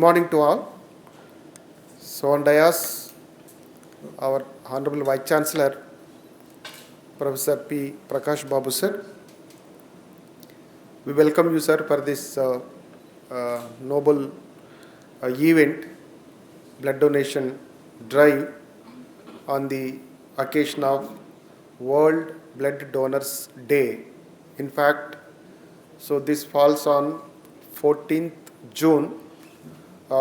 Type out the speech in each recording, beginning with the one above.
morning to all. So on dais, our Honorable Vice Chancellor, Professor P. Prakash Babu sir. We welcome you, sir, for this noble event, blood donation drive on the occasion of World Blood Donors Day. In fact, so this falls on 14th June,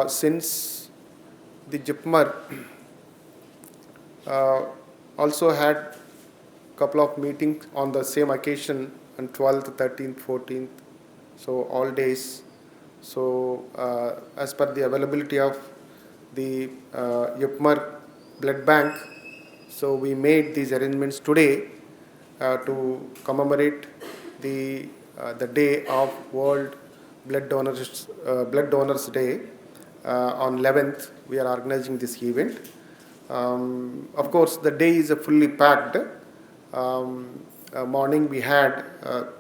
since the JIPMER also had couple of meetings on the same occasion on 12th, 13th, 14th, so all days. So as per the availability of the JIPMER blood bank, so we made these arrangements today to commemorate the day of World Blood Donors Day. On 11th, we are organizing this event. Of course, the day is fully packed. Morning we had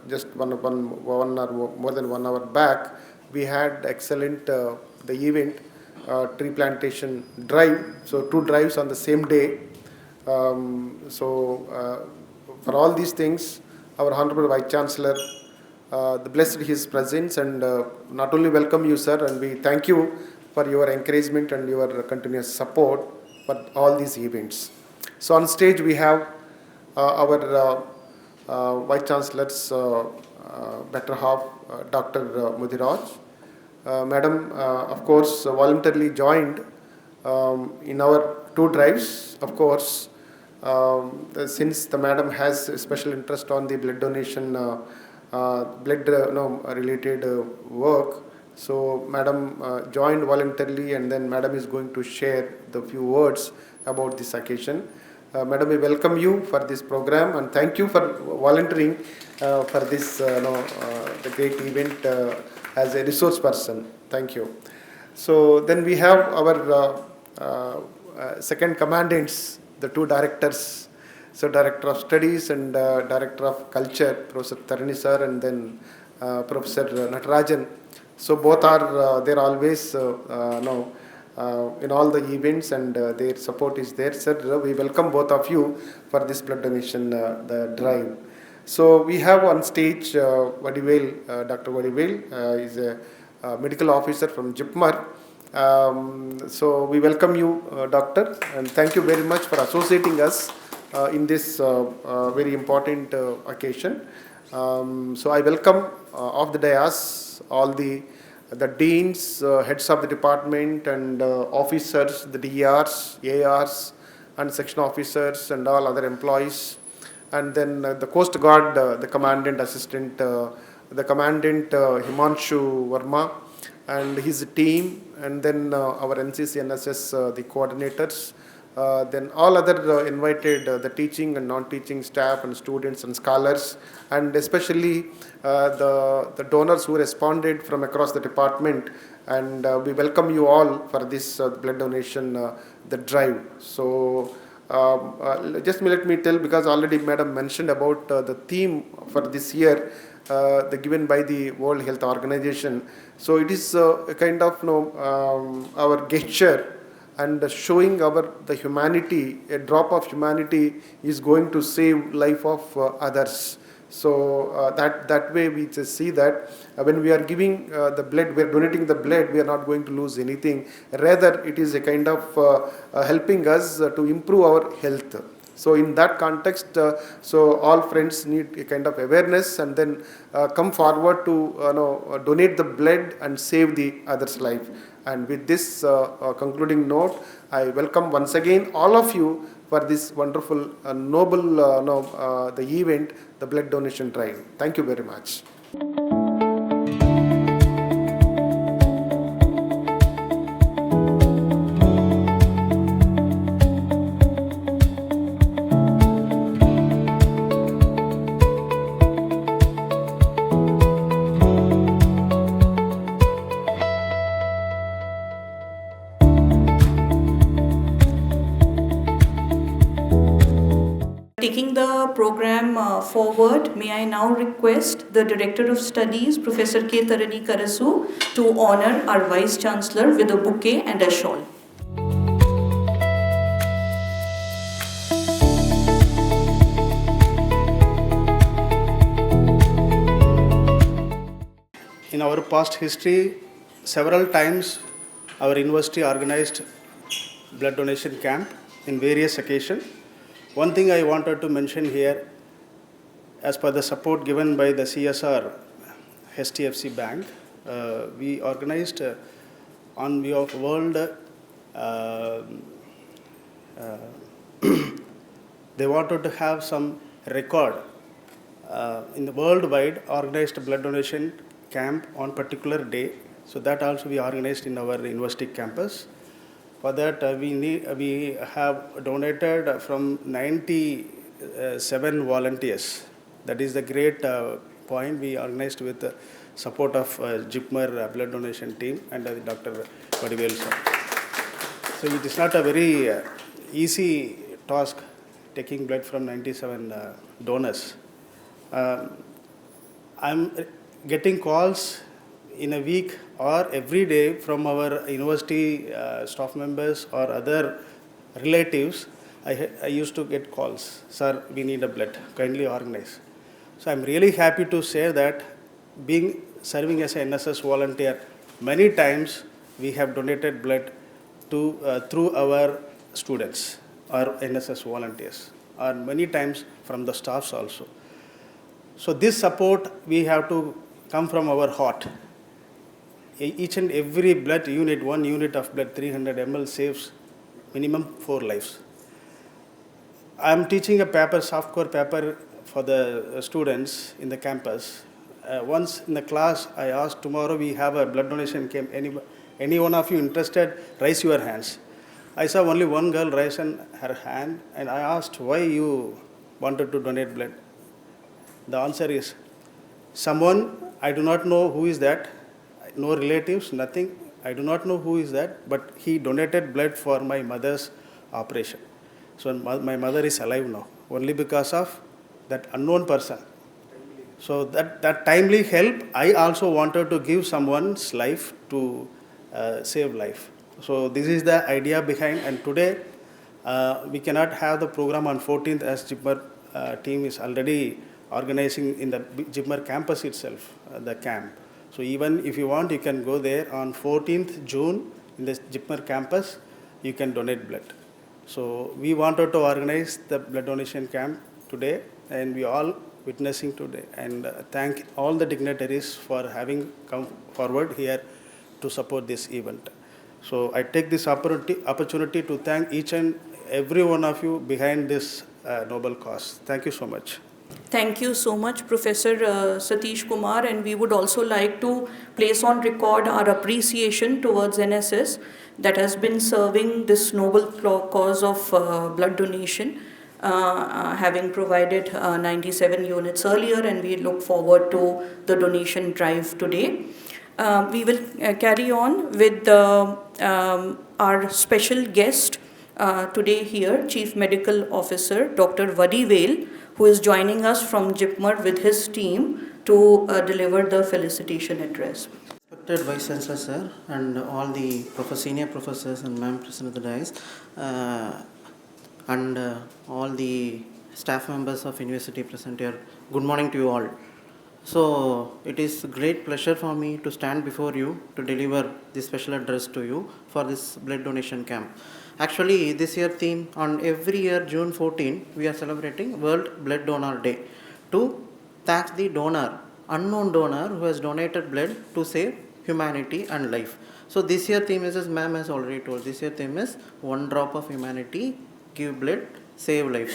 just one or more than 1 hour back, we had excellent the event tree plantation drive. So 2 drives on the same day. For all these things, our Honorable Vice Chancellor blessed his presence and not only welcome you, sir, and we thank you for your encouragement and your continuous support for all these events. So on stage we have our Vice Chancellor's better half, Dr. Mudiraj. Madam, of course, voluntarily joined in our 2 drives. Of course, since the madam has a special interest on the blood donation, related work, so madam joined voluntarily, and then madam is going to share the few words about this occasion. Madam, we welcome you for this program and thank you for volunteering for this the great event as a resource person. Thank you. So then we have our second commandants, the 2 directors. So Director of Studies and Director of Culture, Professor Tarini sir, and then Professor Natarajan. So both are they're always in all the events, and their support is there. Sir, we welcome both of you for this blood donation the drive. So we have on stage Vadivel, Dr. Vadivel is a medical officer from JIPMER. So we welcome you, doctor, and thank you very much for associating us in this very important occasion. So I welcome off the dais all the deans, heads of the department, and officers, the DRs, ARs, and section officers, and all other employees. And then the Coast Guard, the commandant, assistant, the commandant Himanshu Verma, and his team, and then our NCC, NSS, the coordinators. Then all other invited, the teaching and non-teaching staff and students and scholars, and especially the donors who responded from across the department. And we welcome you all for this blood donation, the drive. So just let me tell, because already madam mentioned about the theme for this year, given by the World Health Organization. So it is a kind of our gesture and showing the humanity, a drop of humanity is going to save life of others. So that way we just see that when we are giving the blood, we are donating the blood, we are not going to lose anything. Rather, it is a kind of helping us to improve our health. So in that context, so all friends need a kind of awareness, and then come forward to donate the blood and save the other's life. And with this concluding note, I welcome once again all of you for this wonderful, noble the event, the blood donation drive. Thank you very much. taking the program forward, may I now request the Director of Studies, Professor K. Tarani Karasu, to honor our Vice Chancellor with a bouquet and a shawl. In our past history, several times our university organized blood donation camp in various occasions. One thing I wanted to mention here, as per the support given by the CSR HDFC Bank, we organized on behalf of World, they wanted to have some record in the worldwide organized blood donation camp on particular day. So that also we organized in our university campus. For that we have donated from 97 volunteers. That is the great point we organized with the support of JIPMER blood donation team and Dr. Vadivel sir. So it is not a very easy task taking blood from 97 donors. I'm getting calls in a week or every day from our university staff members or other relatives. I used to get calls, sir, we need a blood, kindly organize. So I'm really happy to say that serving as an NSS volunteer, many times we have donated blood to through our students or NSS volunteers, or many times from the staffs also. So this support we have to come from our heart. Each and every blood unit, 1 unit of blood, 300 ml, saves minimum 4 lives. I am teaching a paper, softcore paper for the students in the campus. Once in the class, I asked, tomorrow we have a blood donation camp. Any one of you interested, raise your hands. I saw only one girl raise her hand, and I asked, why you wanted to donate blood? The answer is, someone, I do not know who is that, no relatives, nothing, I do not know who is that, but he donated blood for my mother's operation. So my mother is alive now, only because of that unknown person. So that timely help, I also wanted to give someone's life to save life. So this is the idea behind, and today we cannot have the program on 14th as JIPMER team is already organizing in the JIPMER campus itself, the camp. So even if you want, you can go there on 14th June in the JIPMER campus, you can donate blood. So we wanted to organize the blood donation camp today, and we all witnessing today, and thank all the dignitaries for having come forward here to support this event. So I take this opportunity to thank each and every one of you behind this noble cause. Thank you so much. Thank you so much, Professor Satish Kumar, and we would also like to place on record our appreciation towards NSS that has been serving this noble cause of blood donation, having provided 97 units earlier, and we look forward to the donation drive today. We will carry on with our special guest today here, Chief Medical Officer Dr. Vadivel, who is joining us from JIPMER with his team to deliver the felicitation address. Respected Vice Chancellor Sir and all the senior professors and ma'am present at the dais, and all the staff members of university present here, good morning to you all. So it is a great pleasure for me to stand before you to deliver this special address to you for this blood donation camp. Actually, this year theme on every year June 14, we are celebrating World Blood Donor Day to thank the donor, unknown donor who has donated blood to save humanity and life. So this year theme is, as ma'am has already told, this year theme is one drop of humanity, give blood, save life.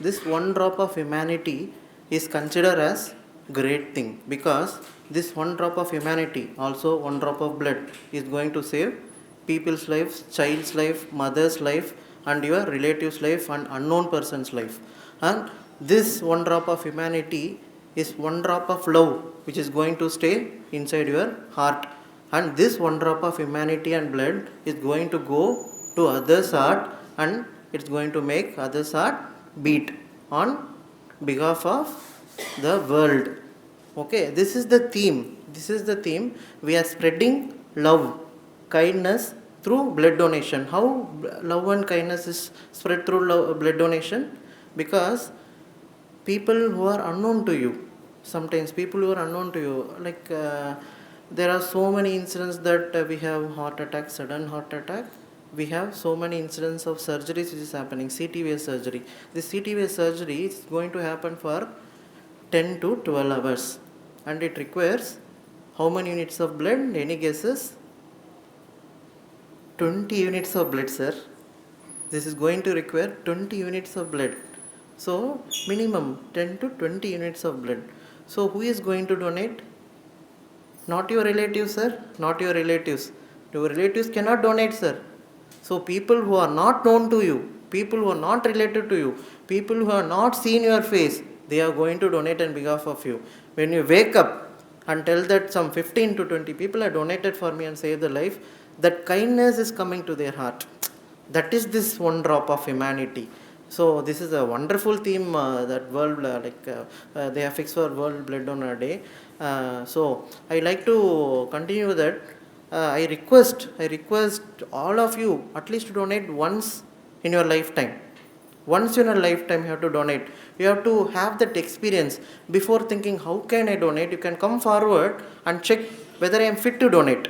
This one drop of humanity is considered as great thing, because this one drop of humanity, also one drop of blood, is going to save people's lives, child's life, mother's life, and your relative's life, and unknown person's life. And this one drop of humanity is one drop of love which is going to stay inside your heart, and this one drop of humanity and blood is going to go to others' heart, and it's going to make others' heart beat. on behalf of the world. Okay, this is the theme. This is the theme. We are spreading love, kindness through blood donation. How love and kindness is spread through blood donation? Because people who are unknown to you, sometimes people who are unknown to you, like there are so many incidents that we have heart attack, sudden heart attack. We have so many incidents of surgeries which is happening, CTVA surgery. This CTVA surgery is going to happen for 10 to 12 hours and it requires how many units of blood? Any guesses? 20 units of blood, sir. This is going to require 20 units of blood. So minimum 10 to 20 units of blood. So who is going to donate? Not your relatives, sir. Not your relatives. Your relatives cannot donate, sir. So people who are not known to you, people who are not related to you, people who have not seen your face, they are going to donate on behalf of you. When you wake up and tell that some 15 to 20 people have donated for me and saved the life, that kindness is coming to their heart. That is this one drop of humanity. So this is a wonderful theme that world they have fixed for World Blood Donor Day. So I like to continue with that. I request all of you at least to donate once in your lifetime. Once in a lifetime you have to donate. You have to have that experience before thinking how can I donate. You can come forward and check whether I am fit to donate.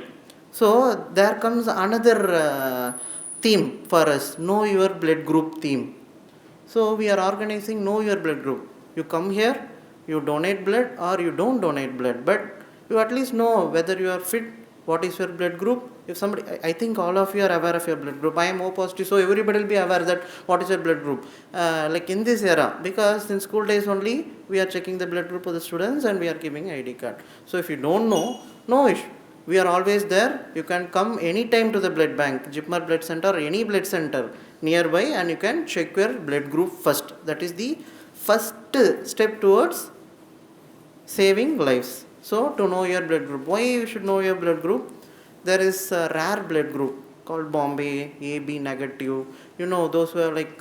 So there comes another theme for us, know your blood group theme. So we are organizing know your blood group. You come here, you donate blood or you don't donate blood, but you at least know whether you are fit, what is your blood group. If somebody, I think all of you are aware of your blood group. I am O positive, so everybody will be aware that what is your blood group. Like in this era, because in school days only we are checking the blood group of the students and we are giving ID card. So if you don't know, no issue. We are always there. You can come anytime to the blood bank, Jipmar blood center or any blood center nearby, and you can check your blood group first. That is the first step towards saving lives. So to know your blood group. Why you should know your blood group? There is a rare blood group called Bombay, AB negative. You know, those who are like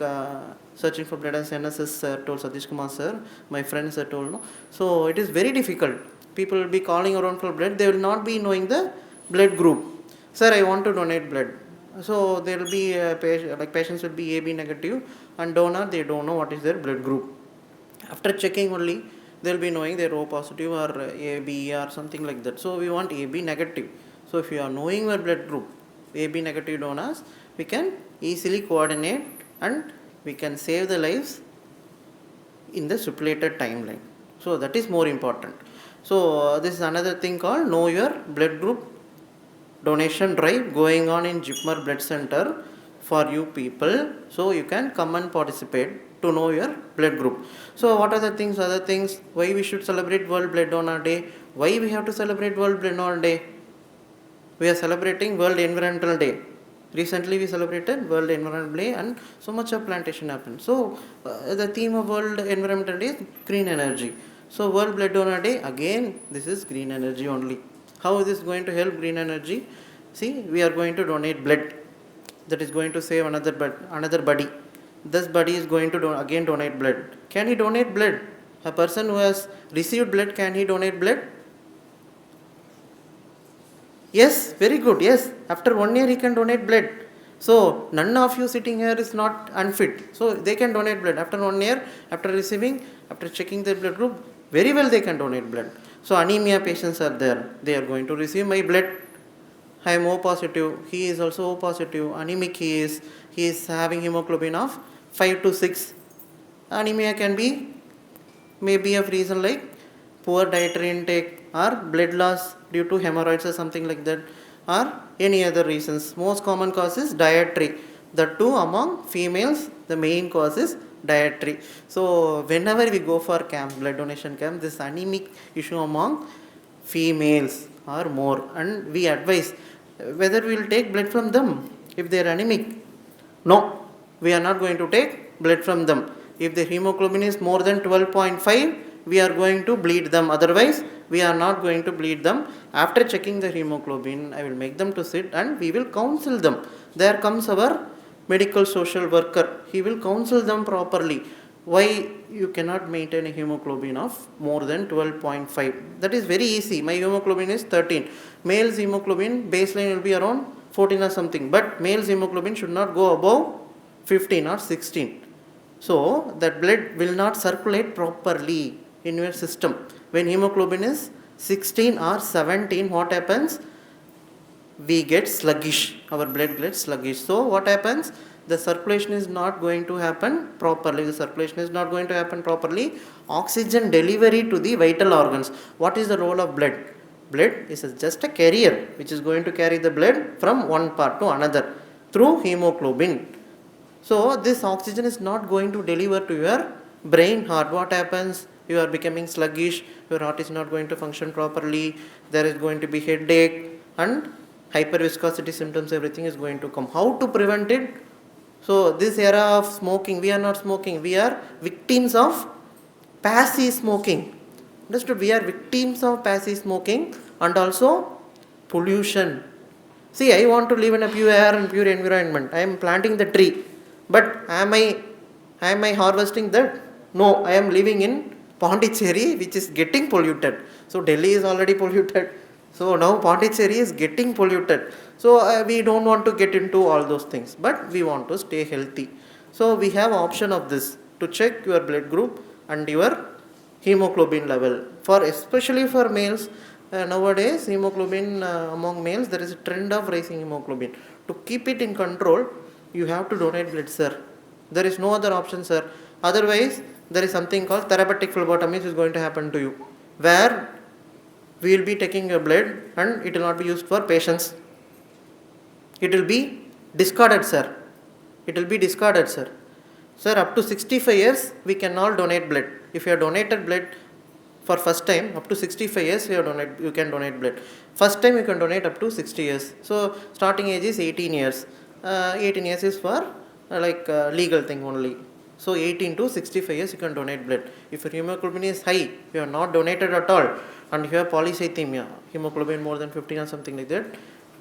searching for blood, as NSS told Satish Kumar sir, my friends are told. No? So it is very difficult. People will be calling around for blood. They will not be knowing the blood group. Sir, I want to donate blood. So there will be patients will be AB negative and donor, they don't know what is their blood group. After checking only, they will be knowing they are O positive or AB or something like that. So we want AB negative. So if you are knowing your blood group, AB negative donors, we can easily coordinate and we can save the lives in the stipulated timeline. So that is more important. So this is another thing called know your blood group donation drive going on in Jipmar Blood Center for you people. So you can come and participate to know your blood group. So what are the things, other things, why we should celebrate World Blood Donor Day? Why we have to celebrate World Blood Donor Day? We are celebrating World Environmental Day. Recently we celebrated World Environmental Day and so much of plantation happened. So the theme of World Environmental Day is green energy. So World Blood Donor Day, again this is green energy only. How is this going to help green energy? See, we are going to donate blood. That is going to save another body. This body is going to again donate blood. Can he donate blood? A person who has received blood, can he donate blood? Yes, very good. Yes, after 1 year he can donate blood. So none of you sitting here is not unfit. So they can donate blood after 1 year, after receiving, after checking their blood group. Very well they can donate blood. So anemia patients are there. They are going to receive my blood. I am O positive. He is also O positive. Anemic he is having hemoglobin of 5 to 6. Anemia can be maybe of reason like poor dietary intake or blood loss due to hemorrhoids or something like that, or any other reasons. Most common cause is dietary. The two among females, the main cause is dietary. So whenever we go for camp, blood donation camp, this anemic issue among females are more, and we advise whether we will take blood from them if they are anemic. No, we are not going to take blood from them. If the hemoglobin is more than 12.5, we are going to bleed them. Otherwise, we are not going to bleed them. After checking the hemoglobin, I will make them to sit and we will counsel them. There comes our medical social worker. He will counsel them properly. why you cannot maintain a hemoglobin of more than 12.5? That is very easy. My hemoglobin is 13. Male's hemoglobin baseline will be around 14 or something, but male's hemoglobin should not go above 15 or 16. So that blood will not circulate properly in your system. When hemoglobin is 16 or 17, what happens? We get sluggish, our blood gets sluggish. So what happens? The circulation is not going to happen properly. Oxygen delivery to the vital organs. What is the role of blood? Blood is just a carrier which is going to carry the blood from one part to another through hemoglobin. So this oxygen is not going to deliver to your brain, heart. What happens? You are becoming sluggish, your heart is not going to function properly, there is going to be headache and hyperviscosity symptoms, everything is going to come. How to prevent it? So this era of smoking, we are not smoking, we are victims of passive smoking. Understood? We are victims of passive smoking and also pollution. See, I want to live in a pure air and pure environment. I am planting the tree. But am I harvesting that? No, I am living in Pondicherry, which is getting polluted. So Delhi is already polluted. So now Pondicherry is getting polluted. So we don't want to get into all those things, but we want to stay healthy. So we have option of this to check your blood group and your hemoglobin level. Especially for males, nowadays hemoglobin among males, there is a trend of rising hemoglobin. To keep it in control, you have to donate blood, sir. There is no other option, sir. Otherwise, there is something called therapeutic phlebotomy which is going to happen to you, where we will be taking your blood and it will not be used for patients. It will be discarded, sir. Sir, up to 65 years, we can all donate blood. If you have donated blood for first time, up to 65 years, you can donate blood. First time you can donate up to 60 years. So, starting age is 18 years. 18 years is for legal thing only. So 18 to 65 years you can donate blood. If your hemoglobin is high, you have not donated at all, and you have polycythemia, hemoglobin more than 15 or something like that,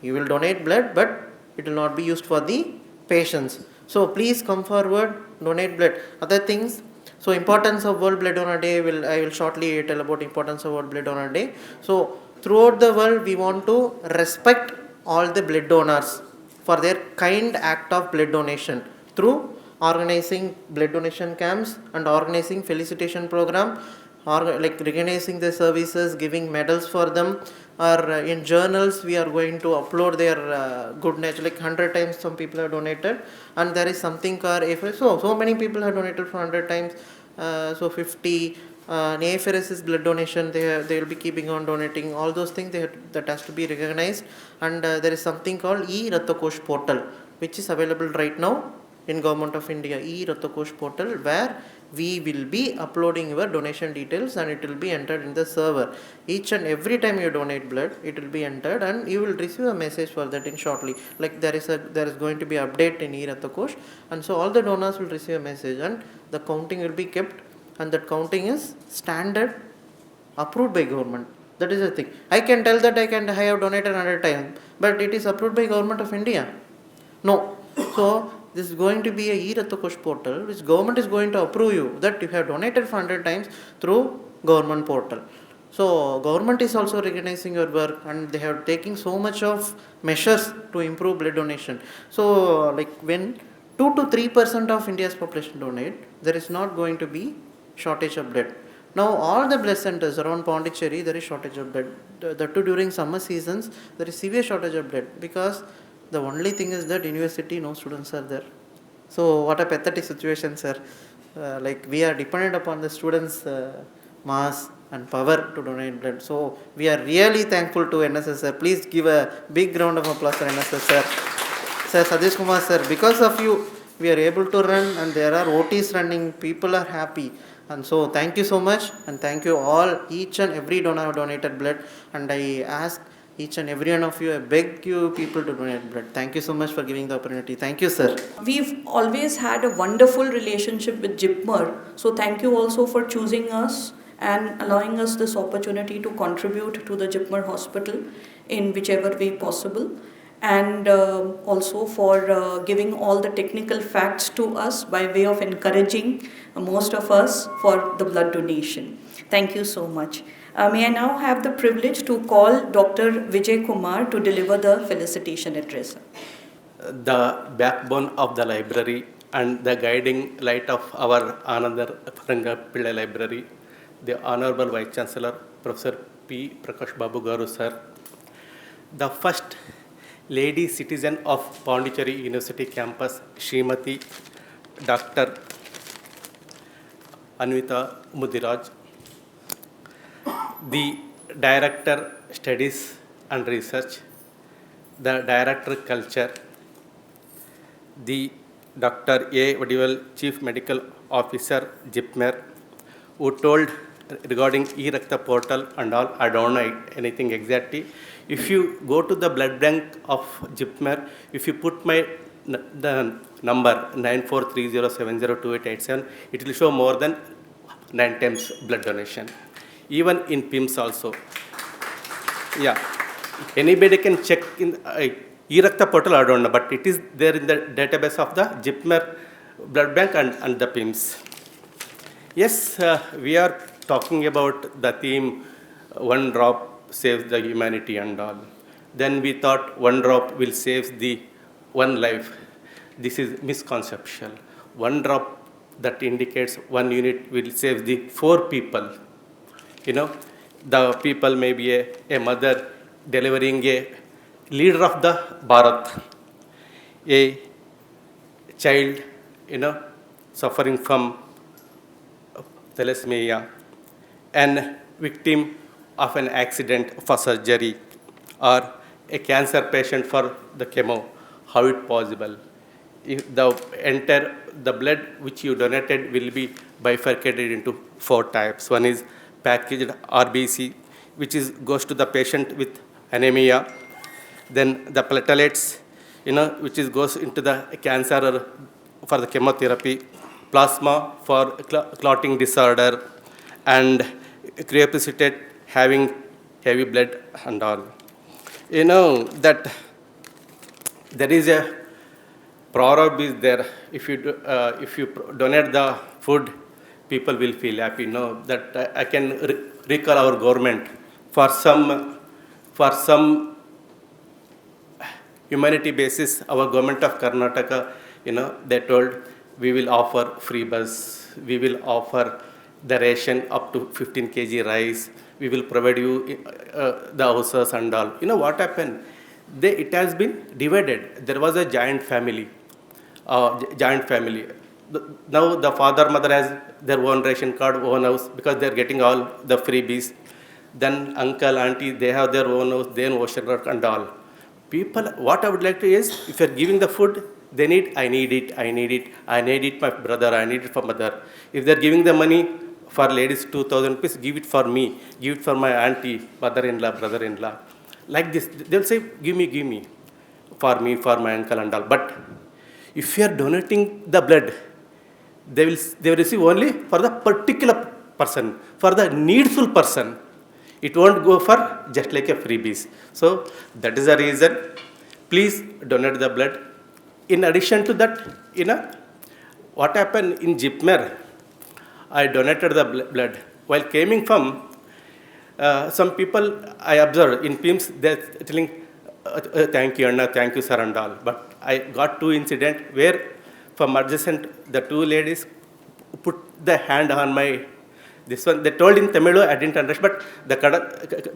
you will donate blood, but it will not be used for the patients. So please come forward, donate blood. Other things, so importance of World Blood Donor Day, I will shortly tell about importance of World Blood Donor Day. So throughout the world, we want to respect all the blood donors for their kind act of blood donation through organizing blood donation camps and organizing felicitation program, or recognizing their services, giving medals for them, or in journals we are going to upload their good nature, 100 times some people have donated, and there is something called so many people have donated for 100 times, so 50 apheresis blood donation, they will be keeping on donating. All those things that has to be recognized. And there is something called e-Rattakosh portal, which is available right now in Government of India, e-Rattakosh portal, where we will be uploading your donation details and it will be entered in the server. Each and every time you donate blood, it will be entered and you will receive a message for that in shortly. There is going to be update in e-Rattakosh, and so all the donors will receive a message and the counting will be kept, and that counting is standard approved by government. That is the thing. I can tell that I have donated 100 times, but it is approved by Government of India? No. So this is going to be a e-Rattakosh portal which government is going to approve you that you have donated for 100 times through government portal. So government is also recognizing your work, and they have taken so much of measures to improve blood donation. So when 2 to 3% of India's population donate, there is not going to be shortage of blood. Now all the blood centers around Pondicherry, there is shortage of blood. That too during summer seasons, there is severe shortage of blood, because the only thing is that university, no students are there. So what a pathetic situation, sir. We are dependent upon the students' mass and power to donate blood. So we are really thankful to NSS, sir. Please give a big round of applause for NSS, sir. Sir Satish Kumar, sir, because of you, we are able to run, and there are OTs running, people are happy. And so thank you so much, and thank you all, each and every donor who donated blood, and I ask each and every one of you, I beg you people to donate blood. Thank you so much for giving the opportunity. Thank you, sir. We've always had a wonderful relationship with JIPMER, so thank you also for choosing us and allowing us this opportunity to contribute to the JIPMER hospital in whichever way possible. and also for giving all the technical facts to us by way of encouraging most of us for the blood donation. Thank you so much. May I now have the privilege to call Dr. Vijay Kumar to deliver the felicitation address. The backbone of the library and the guiding light of our Anandar Faranga Pillai Library, the Honorable Vice Chancellor, Professor P. Prakash Babu Garu, sir, the first lady citizen of Pondicherry University campus, Srimati Dr. Anvita Mudiraj, the Director Studies and Research, the Director Culture, the Dr. A. Vadivel, Chief Medical Officer, JIPMER, who told regarding e-Rakta portal and all, I don't know anything exactly. If you go to the blood bank of JIPMER, if you put the number 9430702887, it will show more than 9 times blood donation. Even in PIMS also. Yeah. Anybody can check in e-Rakta portal, I don't know, but it is there in the database of the JIPMER blood bank and the PIMS. Yes, we are talking about the theme, one drop saves the humanity and all. Then we thought one drop will save the one life. This is misconception. One drop that indicates one unit will save the 4 people. You know, the people may be a mother delivering a leader of the Bharat, a child, suffering from thalassemia, and victim of an accident for surgery, or a cancer patient for the chemo. How it possible? If the blood which you donated will be bifurcated into 4 types. One is packaged RBC, which goes to the patient with anemia. Then the platelets, which goes into the cancer or for the chemotherapy. Plasma for clotting disorder, and cryoprecipitate having heavy blood and all. That there is a proverb is there. If you donate the food, people will feel happy. That I can recall our government for some humanity basis. Our government of Karnataka, they told we will offer free bus, we will offer the ration up to 15 kg rice, we will provide you the houses and all. What happened? It has been divided. There was a giant family. Now the father, mother has their own ration card, own house, because they are getting all the freebies. Then uncle, auntie, they have their own house, their own ocean work and all. People, what I would like to is, if you are giving the food, they need, I need it, my brother, I need it for mother. If they are giving the money for ladies 2,000 rupees, give it for me, give it for my auntie, mother-in-law, brother-in-law. Like this, they'll say, give me, for me, for my uncle and all. But if you are donating the blood, they will receive only for the particular person, for the needful person. It won't go for just like a freebies. So that is the reason. Please donate the blood. In addition to that, what happened in JIPMER, I donated the blood. While coming from, some people I observed in PIMS, they're telling, thank you, Anna, thank you, sir, and all. But I got 2 incidents where from adjacent, the 2 ladies put the hand on my, this one, they told in Tamil, I didn't understand, but the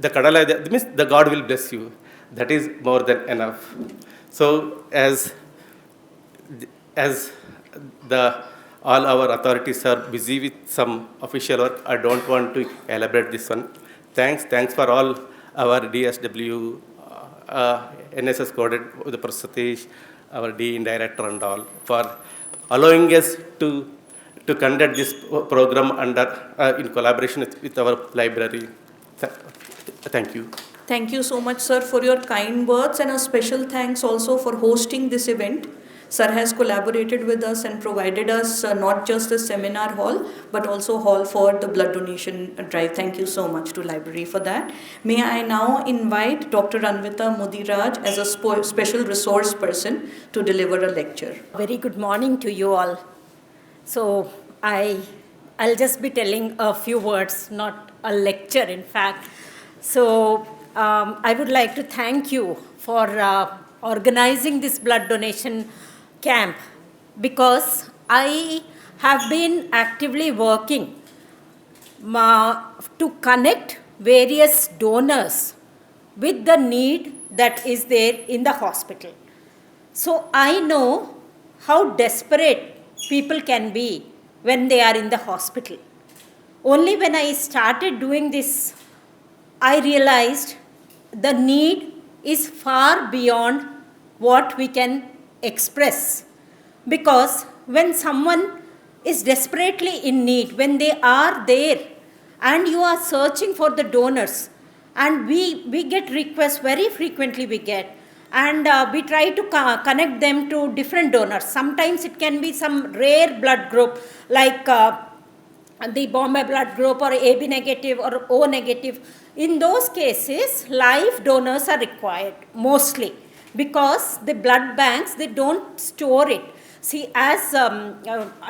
kadala, that means the God will bless you. That is more than enough. So as all our authorities are busy with some official work, I don't want to elaborate this one. Thanks for all our DSW, NSS coordinator, the Prasatish, our Dean Director and all, for allowing us to conduct this program in collaboration with our library. Thank you. Thank you so much, sir, for your kind words, and a special thanks also for hosting this event. Sir has collaborated with us and provided us not just the seminar hall, but also hall for the blood donation drive. Thank you so much to library for that. May I now invite Dr. Anvita Mudiraj as a special resource person to deliver a lecture. Very good morning to you all. So I'll just be telling a few words, not a lecture in fact. So I would like to thank you for organizing this blood donation camp, because I have been actively working to connect various donors with the need that is there in the hospital. So I know how desperate people can be when they are in the hospital. Only when I started doing this, I realized the need is far beyond what we can express. Because when someone is desperately in need, when they are there and you are searching for the donors, and we get requests, very frequently we get, and we try to connect them to different donors. Sometimes it can be some rare blood group like the Bombay blood group or AB negative or O negative. In those cases, live donors are required mostly, because the blood banks, they don't store it. See, as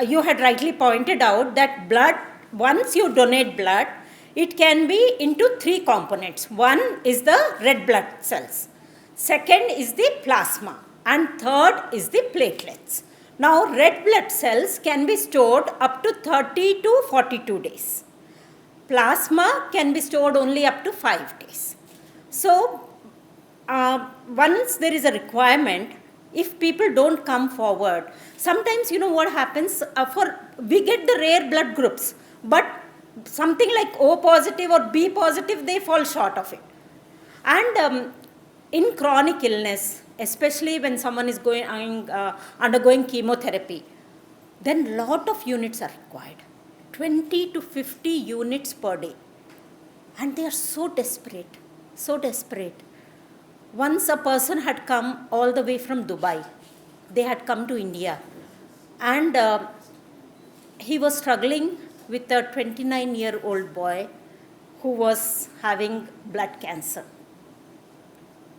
you had rightly pointed out, that blood, once you donate blood, it can be into three components. One is the red blood cells, second is the plasma, and third is the platelets. Now, red blood cells can be stored up to 30 to 42 days. Plasma can be stored only up to 5 days. So, once there is a requirement, if people don't come forward, sometimes you know what happens, we get the rare blood groups, but something like O positive or B positive, they fall short of it. And in chronic illness, especially when someone is undergoing chemotherapy, then lot of units are required, 20 to 50 units per day. And they are so desperate, so desperate. Once a person had come all the way from Dubai. They had come to India. And he was struggling with a 29-year-old boy who was having blood cancer.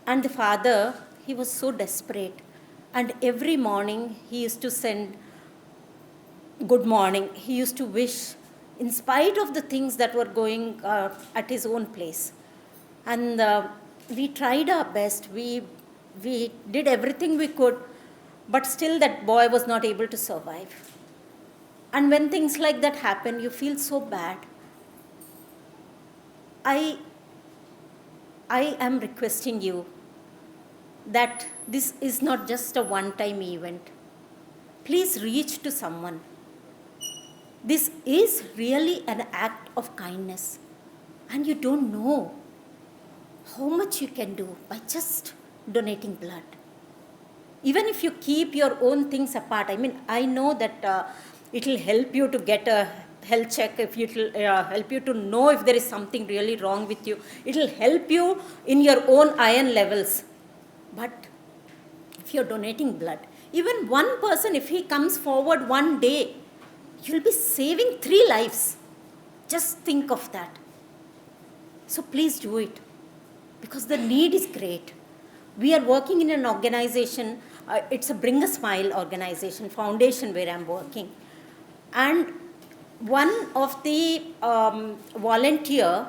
And the father, he was so desperate. And every morning he used to send good morning. He used to wish, in spite of the things that were going at his own place. And we tried our best. We did everything we could, but still that boy was not able to survive. And when things like that happen, you feel so bad. I am requesting you that this is not just a one-time event. Please reach to someone. This is really an act of kindness, and you don't know how much you can do by just donating blood. Even if you keep your own things apart, I know that it will help you to get a health check, if it will help you to know if there is something really wrong with you. It will help you in your own iron levels. But if you're donating blood, even one person, if he comes forward one day, you'll be saving 3 lives. Just think of that. So please do it, because the need is great. We are working in an organization, it's a Bring a Smile organization, foundation where I'm working. And one of the volunteer,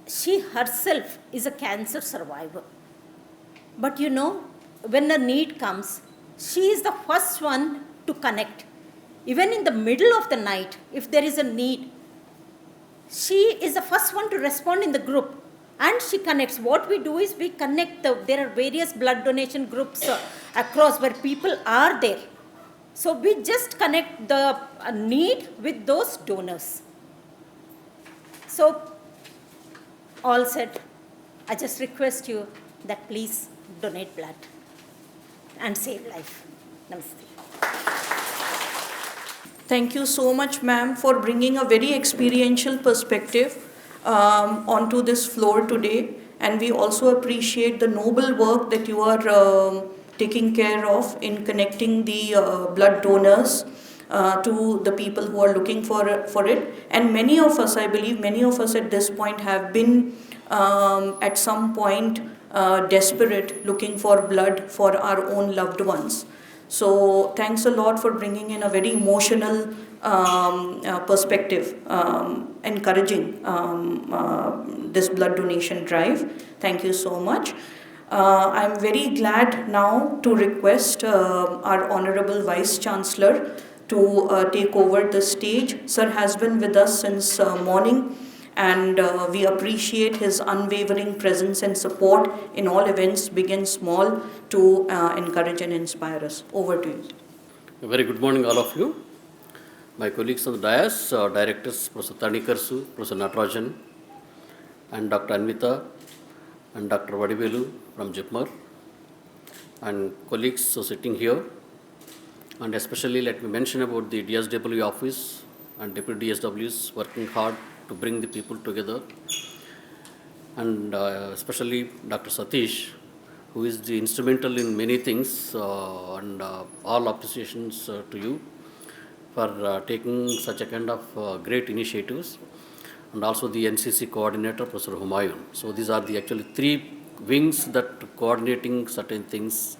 she herself is a cancer survivor. But you know, when a need comes, she is the first one to connect. Even in the middle of the night, if there is a need, she is the first one to respond in the group. And she connects. What we do is we connect, there are various blood donation groups across where people are there. So we just connect the need with those donors. So, all said, I just request you that please donate blood and save life. Namaste. Thank you so much, ma'am, for bringing a very experiential perspective onto this floor today. And we also appreciate the noble work that you are taking care of in connecting the blood donors to the people who are looking for it. And many of us, I believe, many of us at this point have been at some point desperate, looking for blood for our own loved ones. So thanks a lot for bringing in a very emotional perspective, encouraging this blood donation drive. Thank you so much. I'm very glad now to request our Honorable Vice Chancellor to take over the stage. Sir has been with us since morning, and we appreciate his unwavering presence and support in all events, big and small, to encourage and inspire us. Over to you. A very good morning, all of you. My colleagues on the dais, directors, Professor Tanikarsu, Professor Natarajan, and Dr. Anvita, and Dr. Vadivelu from JIPMER, and colleagues sitting here. And especially let me mention about the DSW office and Deputy DSWs working hard to bring the people together. And especially Dr. Satish, who is the instrumental in many things, and all appreciations to you for taking such a kind of great initiatives. And also the NCC coordinator, Professor Humayun. So these are the actually three wings that coordinating certain things,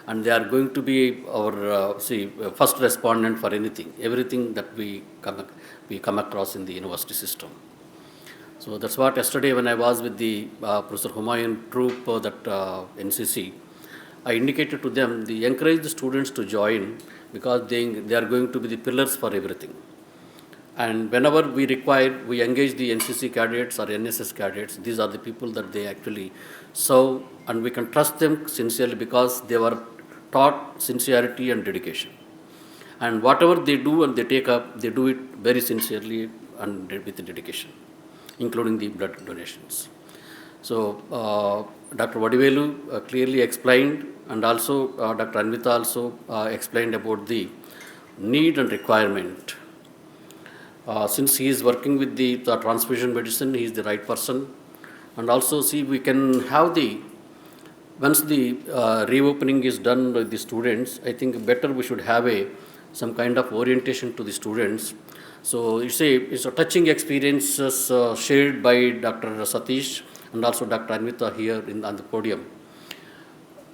and they are going to be our first respondent for everything that we come across in the university system. So that's what yesterday when I was with the Professor Humayun troop, that NCC, I indicated to them, they encourage the students to join because they are going to be the pillars for everything. And whenever we require, we engage the NCC cadets or NSS cadets. These are the people that they actually serve, and we can trust them sincerely because they were taught sincerity and dedication. And whatever they do and they take up, they do it very sincerely and with dedication, including the blood donations. So Dr. Vadivelu clearly explained, and also Dr. Anvita also explained about the need and requirement. Since he is working with the transfusion medicine, he is the right person. And also, we can have once the reopening is done by the students, I think better we should have some kind of orientation to the students. So it's a touching experiences shared by Dr. Satish and also Dr. Anvita here on the podium.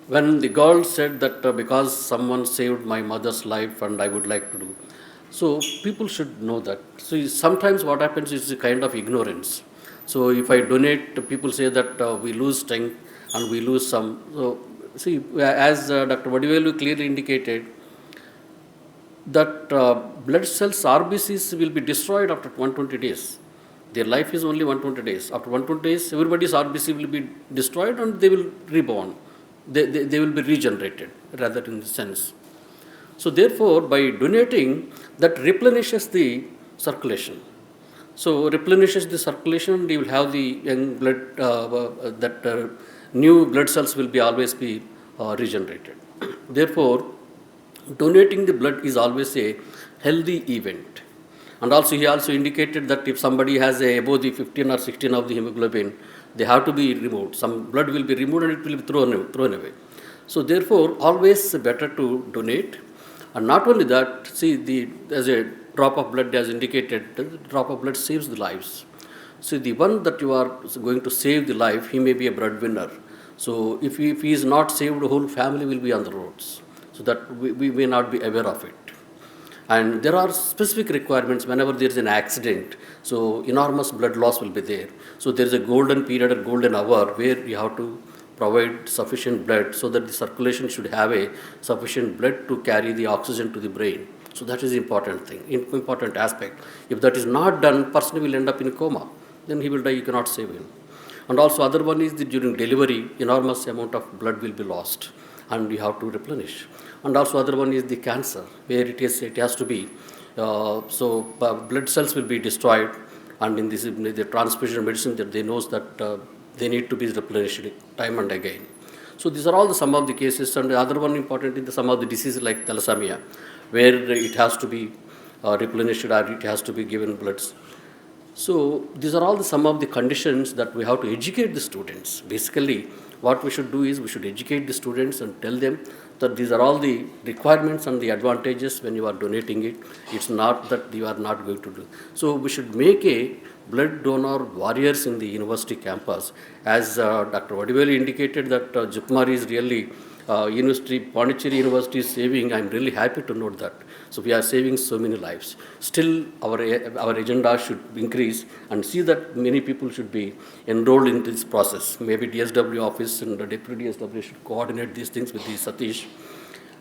When the girl said that because someone saved my mother's life and I would like to do. So people should know that. So sometimes what happens is a kind of ignorance. So if I donate, people say that we lose strength and we lose some. So as Dr. Vadivelu clearly indicated, that blood cells, RBCs, will be destroyed after 120 days. Their life is only 120 days. After 120 days, everybody's RBC will be destroyed and they will reborn. They will be regenerated, rather in the sense. So therefore, by donating, that replenishes the circulation. So replenishes the circulation, you will have the young blood, new blood cells will be always be regenerated. Therefore, donating the blood is always a healthy event. And also he also indicated that if somebody has above the 15 or 16 of the hemoglobin, they have to be removed. Some blood will be removed and it will be thrown away. So therefore, always better to donate. And not only that, as a drop of blood as indicated, the drop of blood saves the lives. So the one that you are going to save the life, he may be a breadwinner. So if he is not saved, the whole family will be on the roads. So that we may not be aware of it. And there are specific requirements whenever there is an accident. So enormous blood loss will be there. So there is a golden period, a golden hour where you have to provide sufficient blood so that the circulation should have a sufficient blood to carry the oxygen to the brain. So that is the important thing, important aspect. If that is not done, person will end up in a coma. Then he will die, you cannot save him. And also other one is that during delivery, enormous amount of blood will be lost and you have to replenish. And also other one is the cancer, where it has to be, blood cells will be destroyed, and in the transfusion medicine that they knows that they need to be replenished time and again. So these are all some of the cases, and the other one important is some of the diseases like thalassemia, where it has to be replenished or it has to be given bloods. So these are all some of the conditions that we have to educate the students. Basically, what we should do is we should educate the students and tell them that these are all the requirements and the advantages when you are donating it. It's not that you are not going to do. So we should make a blood donor warriors in the university campus. As Dr. Vadivelu indicated that Jupmar is really University, Pondicherry University is saving. I'm really happy to note that. So we are saving so many lives. Still, our agenda should increase and see that many people should be enrolled in this process. Maybe DSW office and the deputy DSW should coordinate these things with the Satish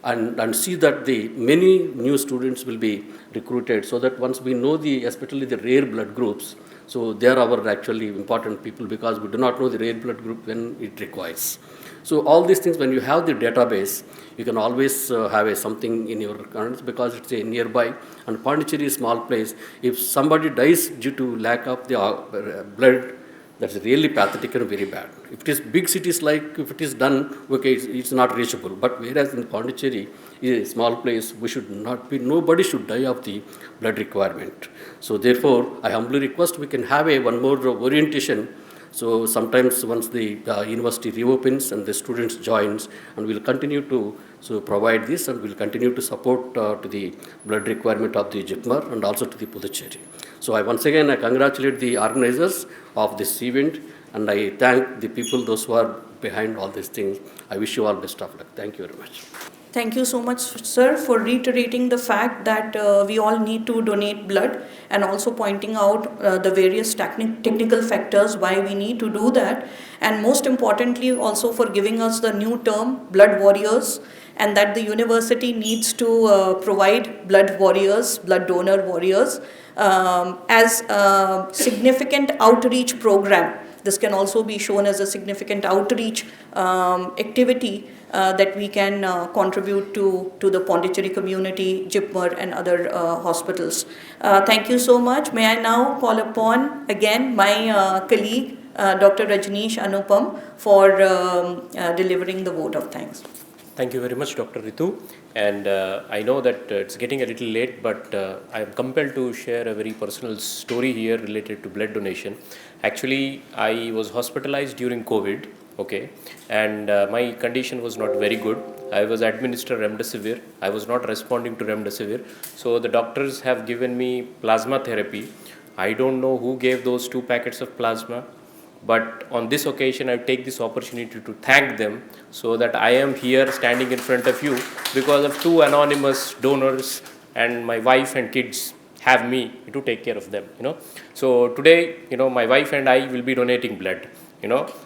and see that the many new students will be recruited, so that once we know especially the rare blood groups, so they are our actually important people, because we do not know the rare blood group when it requires. So all these things, when you have the database, you can always have something in your currents, because it's a nearby, and Pondicherry is a small place. If somebody dies due to lack of the blood, that's really pathetic and very bad. If it is big cities, like if it is done, okay, it's not reachable. But whereas in Pondicherry is a small place, we should not be, nobody should die of the blood requirement. So therefore, I humbly request we can have one more orientation. So sometimes once the university reopens and the students joins, and we'll continue to provide this, and we'll continue to support to the blood requirement of the Jipmar and also to the Puducherry. So I congratulate the organizers of this event, and I thank the people, those who are behind all these things. I wish you all best of luck. Thank you very much. Thank you so much, sir, for reiterating the fact that we all need to donate blood, and also pointing out the various technical factors why we need to do that, and most importantly also for giving us the new term blood warriors, and that the university needs to provide blood warriors, blood donor warriors, as a significant outreach program. This can also be shown as a significant outreach activity that we can contribute to the Pondicherry community, Jipmar and other hospitals. Thank you so much. May I now call upon again my colleague, Dr. Rajneesh Anupam, for delivering the vote of thanks. Thank you very much, Dr. Ritu. And I know that it's getting a little late, but I am compelled to share a very personal story here related to blood donation. Actually, I was hospitalized during COVID, okay, and my condition was not very good. I was administered remdesivir. I was not responding to remdesivir. So the doctors have given me plasma therapy. I don't know who gave those 2 packets of plasma. But on this occasion, I take this opportunity to thank them, so that I am here standing in front of you because of 2 anonymous donors, and my wife and kids have me to take care of them. So today, my wife and I will be donating blood.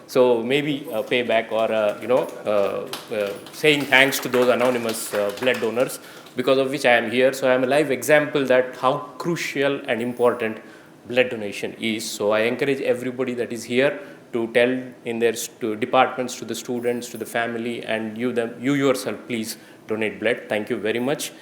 So maybe a payback, or saying thanks to those anonymous blood donors, because of which I am here. So I am a live example that how crucial and important blood donation is. So I encourage everybody that is here to tell in their departments, to the students, to the family, and you yourself, please donate blood. Thank you very much.